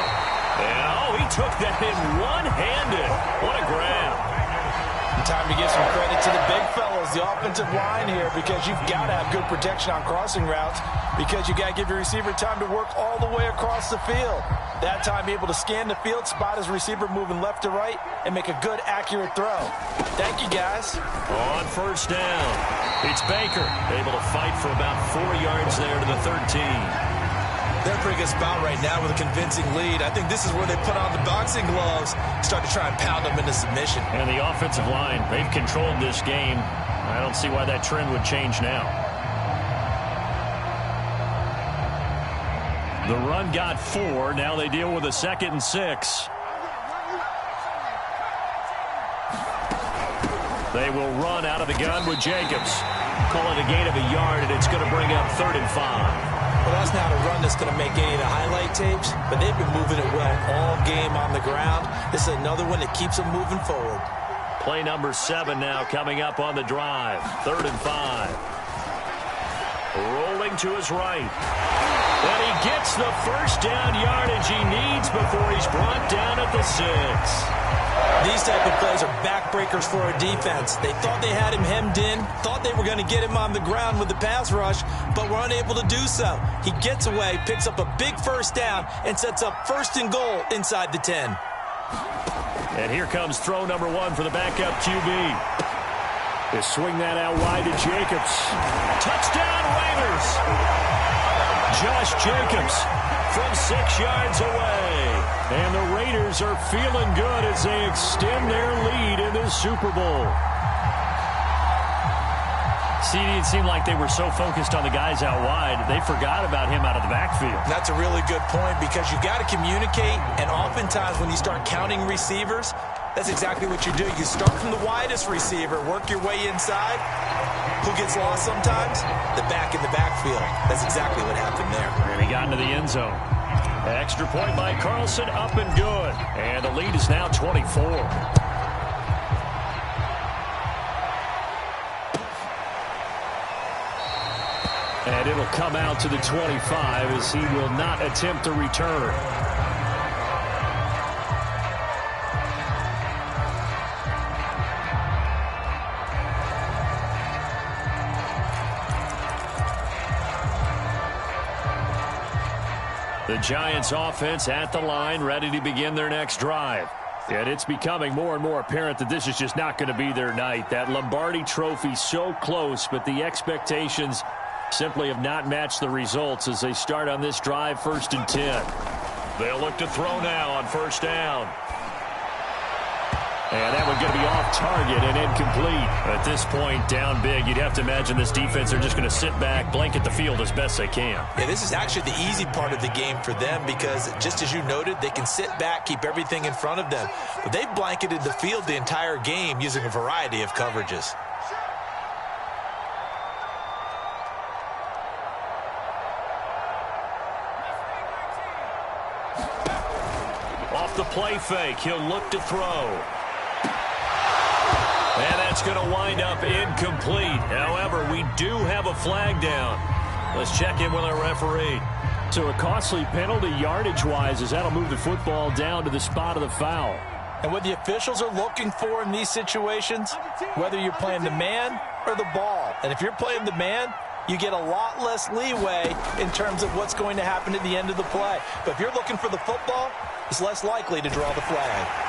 Speaker 2: And, he took that in one-handed. What a grab.
Speaker 3: Time to give some credit to the big fellas, the offensive line here, because you've got to have good protection on crossing routes, because you got to give your receiver time to work all the way across the field. That time, be able to scan the field, spot his receiver moving left to right, and make a good, accurate throw. Thank you, guys.
Speaker 2: On first down, it's Baker, able to fight for about 4 yards there to the 13.
Speaker 3: They're in a pretty good spot right now with a convincing lead. I think this is where they put on the boxing gloves, start to try and pound them into submission.
Speaker 2: And the offensive line, they've controlled this game. I don't see why that trend would change now. The run got 4. Now they deal with a 2nd and 6. They will run out of the gun with Jacobs. Call it a gain of a yard, and it's going to bring up 3rd and 5.
Speaker 3: Well, that's not a run that's going to make any of the highlight tapes, but they've been moving it well all game on the ground. This is another one that keeps them moving forward.
Speaker 2: Play number 7 now coming up on the drive. 3rd and 5. Rolling to his right. And he gets the first down yardage he needs before he's brought down at the 6.
Speaker 3: These type of plays are backbreakers for a defense. They thought they had him hemmed in, thought they were going to get him on the ground with the pass rush, but were unable to do so. He gets away, picks up a big first down, and sets up 1st and goal inside the 10.
Speaker 2: And here comes throw number 1 for the backup QB. They swing that out wide to Jacobs. Touchdown, Raiders! Josh Jacobs from 6 yards away. And the Raiders are feeling good as they extend their lead in this Super Bowl. See, it seemed like they were so focused on the guys out wide, they forgot about him out of the backfield.
Speaker 3: That's a really good point, because you got to communicate, and oftentimes when you start counting receivers, that's exactly what you do. You start from the widest receiver, work your way inside. Who gets lost sometimes? The back in the backfield. That's exactly what happened there.
Speaker 2: And he got into the end zone. Extra point by Carlson, up and good. And the lead is now 24. And it'll come out to the 25 as he will not attempt to return. The Giants offense at the line, ready to begin their next drive. And it's becoming more and more apparent that this is just not going to be their night. That Lombardi trophy so close, but the expectations simply have not matched the results as they start on this drive, 1st and 10. They'll look to throw now on 1st down. And that one going to be off target and incomplete. At this point, down big, you'd have to imagine this defense are just going to sit back, blanket the field as best they can.
Speaker 3: Yeah, this is actually the easy part of the game for them, because just as you noted, they can sit back, keep everything in front of them. But they've blanketed the field the entire game using a variety of coverages.
Speaker 2: Off the play fake, he'll look to throw. And that's going to wind up incomplete. However, we do have a flag down. Let's check in with our referee. So a costly penalty yardage-wise, as that'll move the football down to the spot of the foul.
Speaker 3: And what the officials are looking for in these situations, whether you're playing the man or the ball. And if you're playing the man, you get a lot less leeway in terms of what's going to happen at the end of the play. But if you're looking for the football, it's less likely to draw the flag.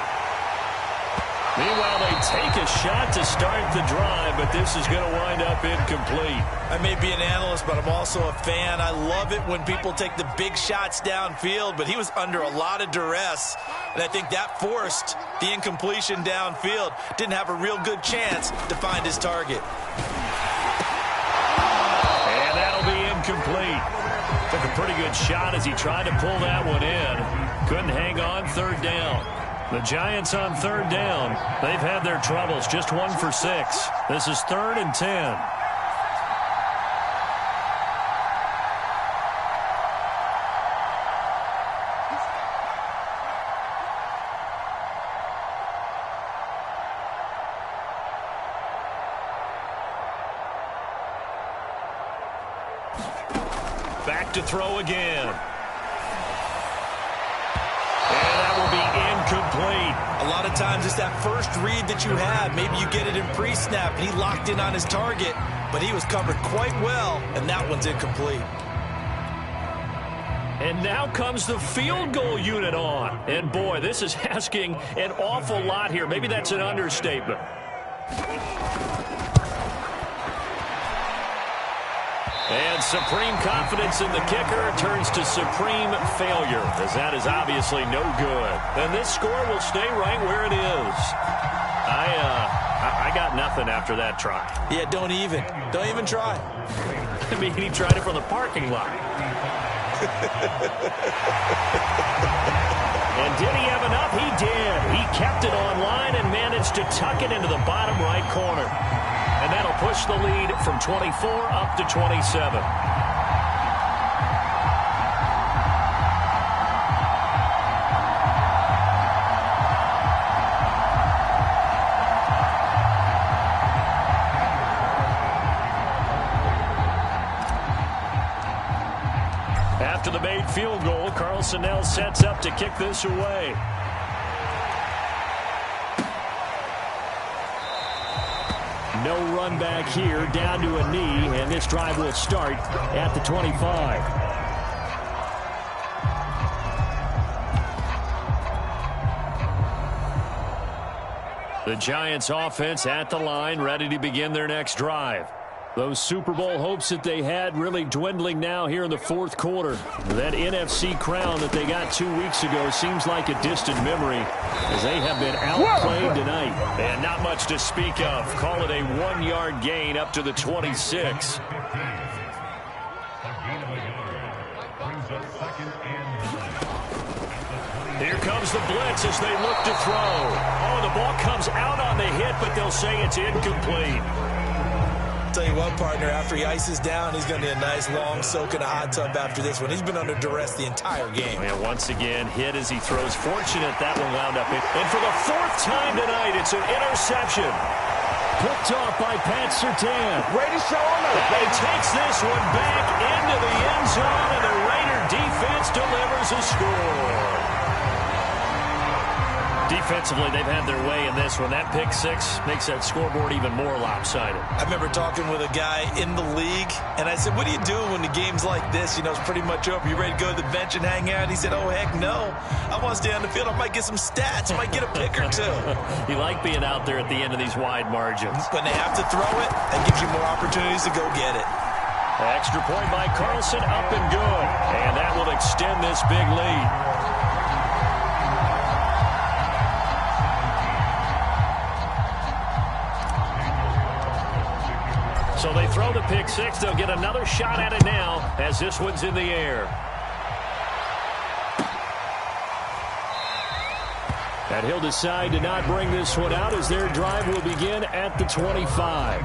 Speaker 2: Meanwhile, they take a shot to start the drive, but this is going to wind up incomplete.
Speaker 3: I may be an analyst, but I'm also a fan. I love it when people take the big shots downfield, but he was under a lot of duress, and I think that forced the incompletion downfield. Didn't have a real good chance to find his target.
Speaker 2: And that'll be incomplete. Took a pretty good shot as he tried to pull that one in. Couldn't hang on, third down. The Giants on third down. They've had their troubles, just 1 for 6. This is 3rd and 10. Back to throw again. And that will be incomplete.
Speaker 3: A lot of times it's that first read that you have. Maybe you get it in pre-snap, and he locked in on his target, but he was covered quite well, and that one's incomplete.
Speaker 2: And now comes the field goal unit on. And, boy, this is asking an awful lot here. Maybe that's an understatement. And supreme confidence in the kicker turns to supreme failure, as that is obviously no good. And this score will stay right where it is. I got nothing after that try.
Speaker 3: Yeah, don't even try.
Speaker 2: I mean, he tried it from the parking lot. And did he have enough? He did. He kept it on line and managed to tuck it into the bottom right corner. And that'll push the lead from 24 up to 27. After the made field goal, Carlson now sets up to kick this away. No run back here, down to a knee, and this drive will start at the 25. The Giants offense at the line, ready to begin their next drive. Those Super Bowl hopes that they had really dwindling now here in the fourth quarter. That NFC crown that they got 2 weeks ago seems like a distant memory as they have been outplayed tonight. And not much to speak of. Call it a 1-yard gain up to the 26. Here comes the blitz as they look to throw. Oh, the ball comes out on the hit, but they'll say it's incomplete.
Speaker 3: Tell you what, partner, after he ices down, he's going to need a nice long soak in a hot tub after this one. He's been under duress the entire game.
Speaker 2: And once again, hit as he throws. Fortunate that one wound up in. And for the 4th time tonight, it's an interception. Picked off by Pat Surtain.
Speaker 4: Way to show him up.
Speaker 2: And he takes this one back into the end zone, and the Raider defense delivers a score. Defensively, they've had their way in this one. That pick six makes that scoreboard even more lopsided.
Speaker 3: I remember talking with a guy in the league, and I said, what do you do when the game's like this? You know, it's pretty much over. You ready to go to the bench and hang out? He said, oh, heck no. I want to stay on the field. I might get some stats. I might get a pick or two.
Speaker 2: You like being out there at the end of these wide margins.
Speaker 3: When they have to throw it, that gives you more opportunities to go get it.
Speaker 2: Extra point by Carlson, up and good. And that will extend this big lead. So they throw the pick six. They'll get another shot at it now as this one's in the air. And he'll decide to not bring this one out as their drive will begin at the 25.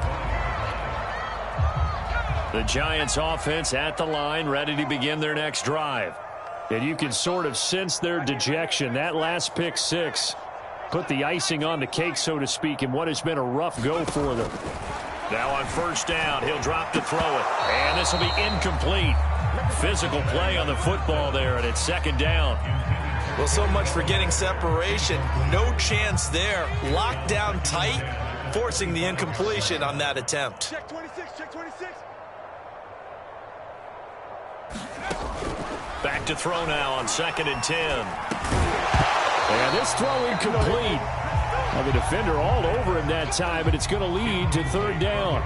Speaker 2: The Giants offense at the line, ready to begin their next drive. And you can sort of sense their dejection. That last pick six put the icing on the cake, so to speak, in what has been a rough go for them. Now on first down, he'll drop to throw it. And this will be incomplete. Physical play on the football there, and it's second down.
Speaker 3: Well, so much for getting separation. No chance there. Locked down tight, forcing the incompletion on that attempt.
Speaker 4: Check 26, check 26.
Speaker 2: Back to throw now on 2nd and 10. And this throw incomplete. Well, the defender all over him that time, but it's going to lead to third down.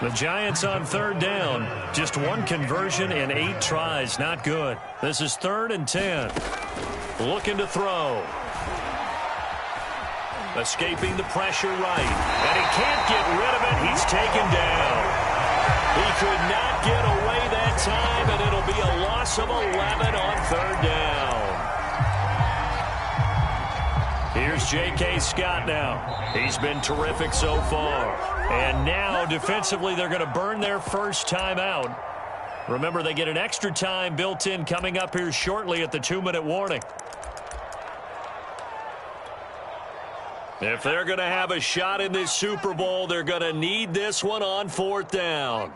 Speaker 2: The Giants on third down. Just one conversion in 8 tries. Not good. This is 3rd and 10. Looking to throw. Escaping the pressure right. And he can't get rid of it. He's taken down. He could not get away that time, loss of 11 on third down. Here's J.K. Scott now. He's been terrific so far. And now, defensively, they're going to burn their first time out. Remember, they get an extra time built in coming up here shortly at the 2-minute warning. If they're going to have a shot in this Super Bowl, they're going to need this one on fourth down.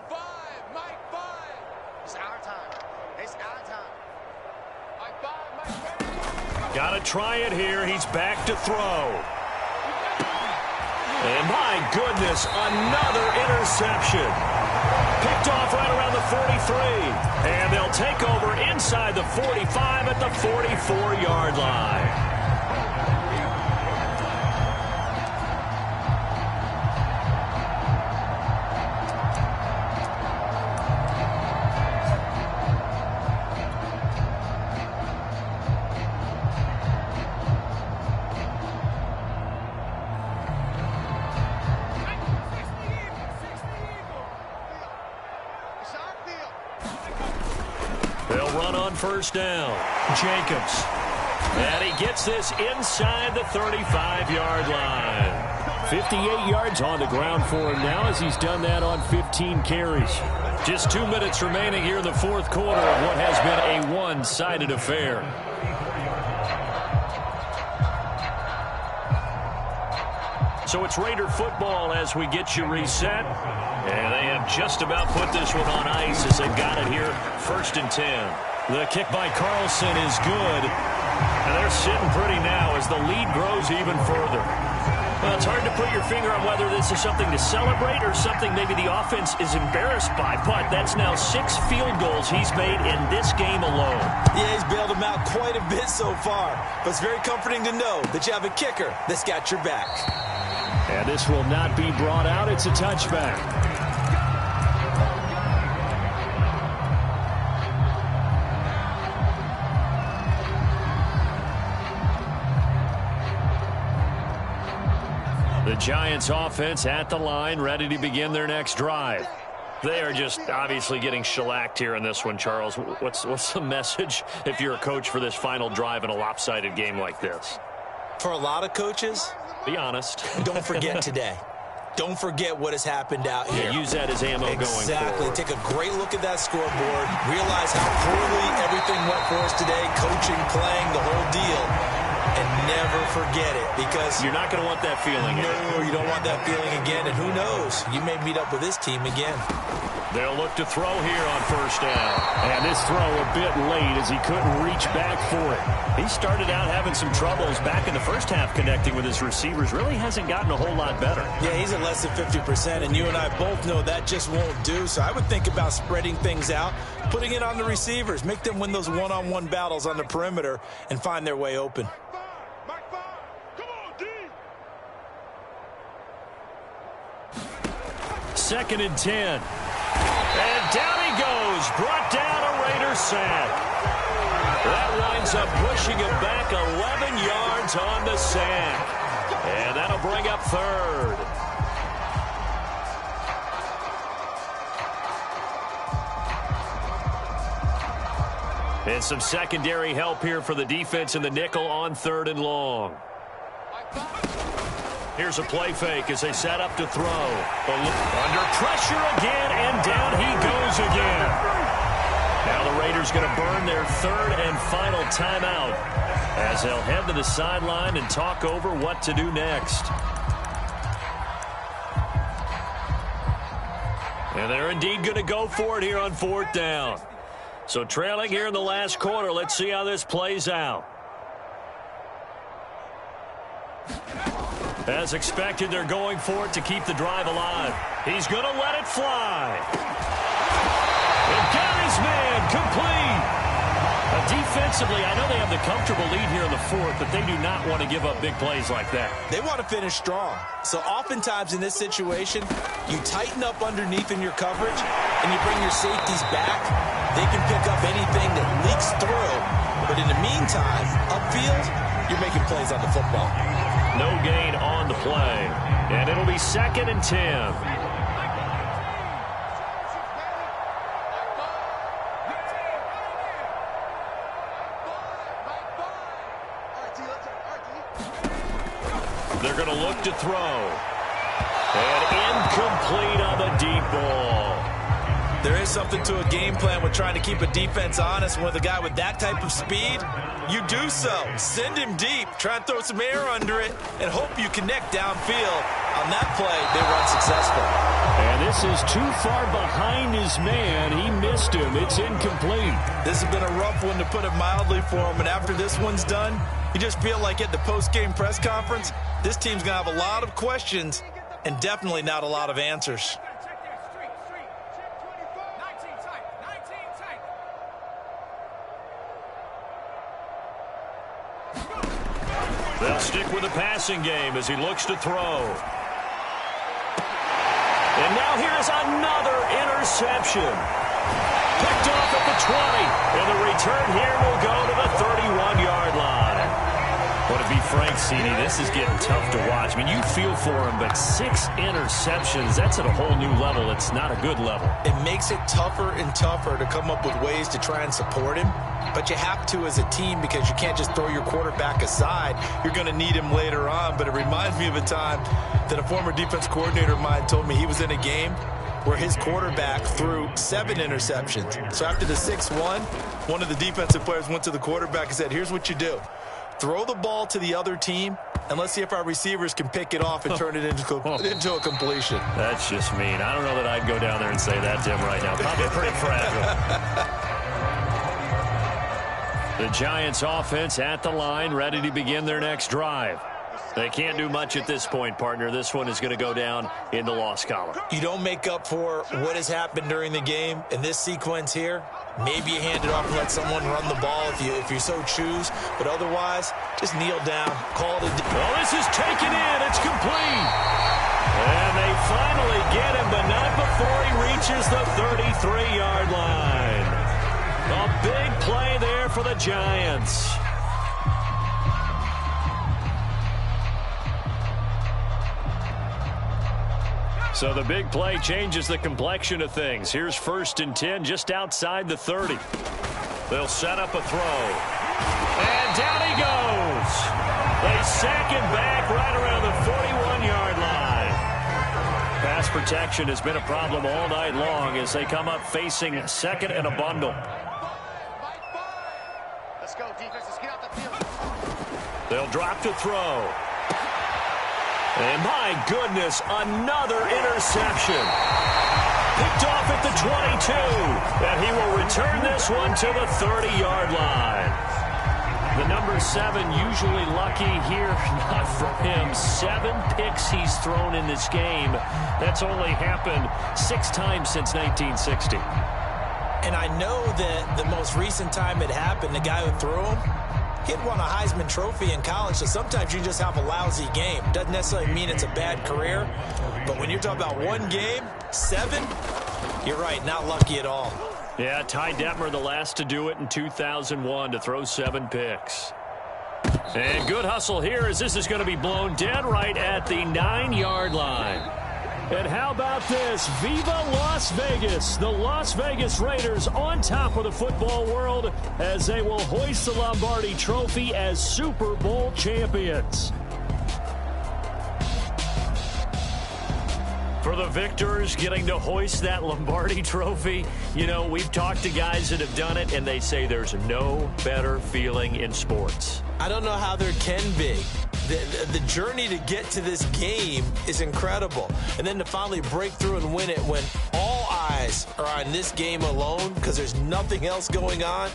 Speaker 2: Got to try it here. He's back to throw. And my goodness, another interception. Picked off right around the 43. And they'll take over inside the 45 at the 44-yard line. They'll run on first down. Jacobs. And he gets this inside the 35-yard line. 58 yards on the ground for him now as he's done that on 15 carries. Just 2 minutes remaining here in the fourth quarter of what has been a one-sided affair. So it's Raider football as we get you reset. And they have just about put this one on ice as they've got it here, 1st and 10. The kick by Carlson is good. And they're sitting pretty now as the lead grows even further. Well, it's hard to put your finger on whether this is something to celebrate or something maybe the offense is embarrassed by. But that's now 6 field goals he's made in this game alone.
Speaker 3: Yeah, he's bailed them out quite a bit so far. But it's very comforting to know that you have a kicker that's got your back.
Speaker 2: And this will not be brought out. It's a touchback. The Giants offense at the line, ready to begin their next drive. They are just obviously getting shellacked here in this one, Charles. What's the message if you're a coach for this final drive in a lopsided game like this?
Speaker 3: For a lot of coaches,
Speaker 2: be honest.
Speaker 3: Don't forget today. Don't forget what has happened out here.
Speaker 2: Yeah, use that as ammo going forward.
Speaker 3: Exactly. Take a great look at that scoreboard. Realize how poorly everything went for us today. Coaching, playing, the whole deal. And never forget it, because
Speaker 2: you're not going to want that feeling again.
Speaker 3: No, you don't want that feeling again. And who knows? You may meet up with this team again.
Speaker 2: They'll look to throw here on first down. And this throw a bit late as he couldn't reach back for it. He started out having some troubles back in the first half connecting with his receivers. Really hasn't gotten a whole lot better.
Speaker 3: Yeah, he's at less than 50%, and you and I both know that just won't do. So I would think about spreading things out, putting it on the receivers, make them win those one-on-one battles on the perimeter, and find their way open.
Speaker 2: 2nd and 10. And down he goes. Brought down a Raider sack. That winds up pushing him back 11 yards on the sack. And that'll bring up 3rd. And some secondary help here for the defense in the nickel on 3rd and long. Here's a play fake as they set up to throw. Under pressure again, and down he goes again. Now the Raiders going to burn their 3rd and final timeout as they'll head to the sideline and talk over what to do next. And they're indeed going to go for it here on 4th down. So trailing here in the last quarter, let's see how this plays out. As expected, they're going for it to keep the drive alive. He's going to let it fly. And got his man complete. Defensively, I know they have the comfortable lead here in the 4th, but they do not want to give up big plays like that.
Speaker 3: They want to finish strong. So oftentimes in this situation, you tighten up underneath in your coverage, and you bring your safeties back. They can pick up anything that leaks through. But in the meantime, upfield, you're making plays on the football.
Speaker 2: No gain on the play. And it'll be 2nd and 10. They're going to look to throw. And incomplete on the deep ball.
Speaker 3: There is something to a game plan with trying to keep a defense honest. With a guy with that type of speed, you do so. Send him deep. Try and throw some air under it and hope you connect downfield. On that play, they run successful.
Speaker 2: And this is too far behind his man. He missed him. It's incomplete.
Speaker 3: This has been a rough one, to put it mildly, for him. And after this one's done, you just feel like at the post-game press conference, this team's going to have a lot of questions and definitely not a lot of answers.
Speaker 2: They'll stick with the passing game as he looks to throw. And now here's another interception. Picked off at the 20. And the return here will go to the 31-yard line. But to be frank, CD, this is getting tough to watch. I mean, you feel for him, but 6 interceptions, that's at a whole new level. It's not a good level.
Speaker 3: It makes it tougher and tougher to come up with ways to try and support him. But you have to as a team, because you can't just throw your quarterback aside. You're going to need him later on. But it reminds me of a time that a former defense coordinator of mine told me he was in a game where his quarterback threw 7 interceptions. So after the 6-1, one of the defensive players went to the quarterback and said, here's what you do. Throw the ball to the other team, and let's see if our receivers can pick it off and turn it into a completion.
Speaker 2: That's just mean. I don't know that I'd go down there and say that to him right now. Probably pretty fragile. The Giants offense at the line, ready to begin their next drive. They can't do much at this point, partner. This one is going to go down in the loss column.
Speaker 3: You don't make up for what has happened during the game in this sequence here. Maybe you hand it off and let someone run the ball if you so choose. But otherwise, just kneel down, call it a day.
Speaker 2: Well, this is taken in. It's complete. And they finally get him, but not before he reaches the 33-yard line. A big play there for the Giants. So the big play changes the complexion of things. Here's 1st and 10 just outside the 30. They'll set up a throw. And down he goes. They sack him back right around the 41-yard line. Pass protection has been a problem all night long as they come up facing 2nd and a bundle.
Speaker 4: Let's go, defense. Let's get out the field.
Speaker 2: They'll drop to throw. And my goodness, another interception. Picked off at the 22. And he will return this one to the 30-yard line. The number 7 usually lucky here, not for him. 7 picks he's thrown in this game. That's only happened 6 times since 1960.
Speaker 3: And I know that the most recent time it happened, the guy who threw him, he had won a Heisman Trophy in college, so sometimes you just have a lousy game. Doesn't necessarily mean it's a bad career, but when you're talking about one game, 7, you're right, not lucky at all.
Speaker 2: Yeah, Ty Detmer, the last to do it in 2001, to throw 7 picks. And good hustle here as this is going to be blown dead right at the 9-yard line. And how about this? Viva Las Vegas! The Las Vegas Raiders on top of the football world as they will hoist the Lombardi Trophy as Super Bowl champions. For the victors getting to hoist that Lombardi Trophy, you know, we've talked to guys that have done it, and they say there's no better feeling in sports.
Speaker 3: I don't know how there can be. The journey to get to this game is incredible. And then to finally break through and win it when all eyes are on this game alone because there's nothing else going on,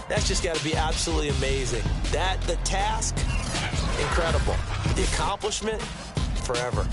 Speaker 3: that's just got to be absolutely amazing. The task, incredible. The accomplishment, forever.